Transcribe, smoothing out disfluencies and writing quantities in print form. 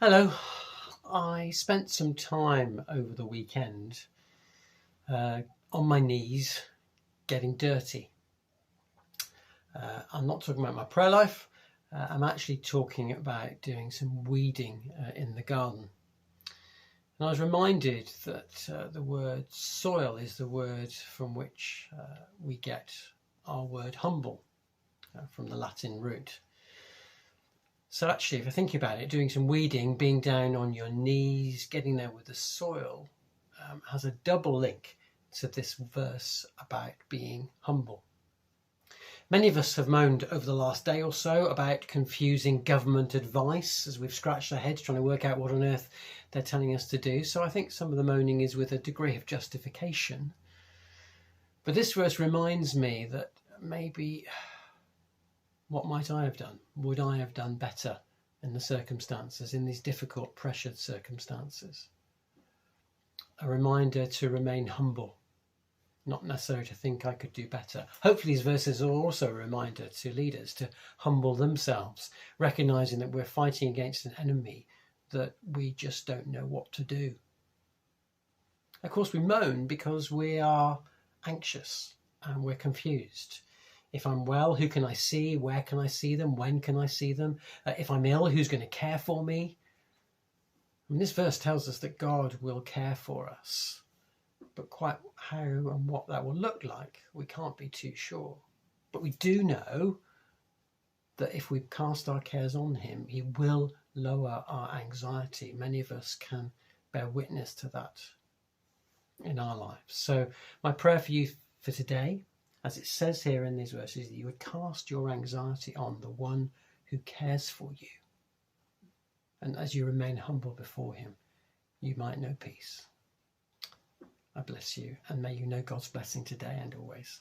Hello. I spent some time over the weekend on my knees getting dirty. I'm not talking about my prayer life. I'm actually talking about doing some weeding in the garden. And I was reminded that the word soil is the word from which we get our word humble, from the Latin root. So actually, if I think about it, doing some weeding, being down on your knees, getting there with the soil, has a double link to this verse about being humble. Many of us have moaned over the last day or so about confusing government advice as we've scratched our heads trying to work out what on earth they're telling us to do. So I think some of the moaning is with a degree of justification. But this verse reminds me that maybe, what might I have done? Would I have done better in the circumstances, in these difficult, pressured circumstances? A reminder to remain humble, not necessarily to think I could do better. Hopefully these verses are also a reminder to leaders to humble themselves, recognising that we're fighting against an enemy that we just don't know what to do. Of course, we moan because we are anxious and we're confused. If I'm well, who can I see? Where can I see them? When can I see them? If I'm ill, who's going to care for me? This verse tells us that God will care for us, but quite how and what that will look like, we can't be too sure. But we do know that if we cast our cares on him, he will lower our anxiety. Many of us can bear witness to that in our lives. So my prayer for you for today, as it says here in these verses, that you would cast your anxiety on the one who cares for you. And as you remain humble before him, you might know peace. I bless you, and may you know God's blessing today and always.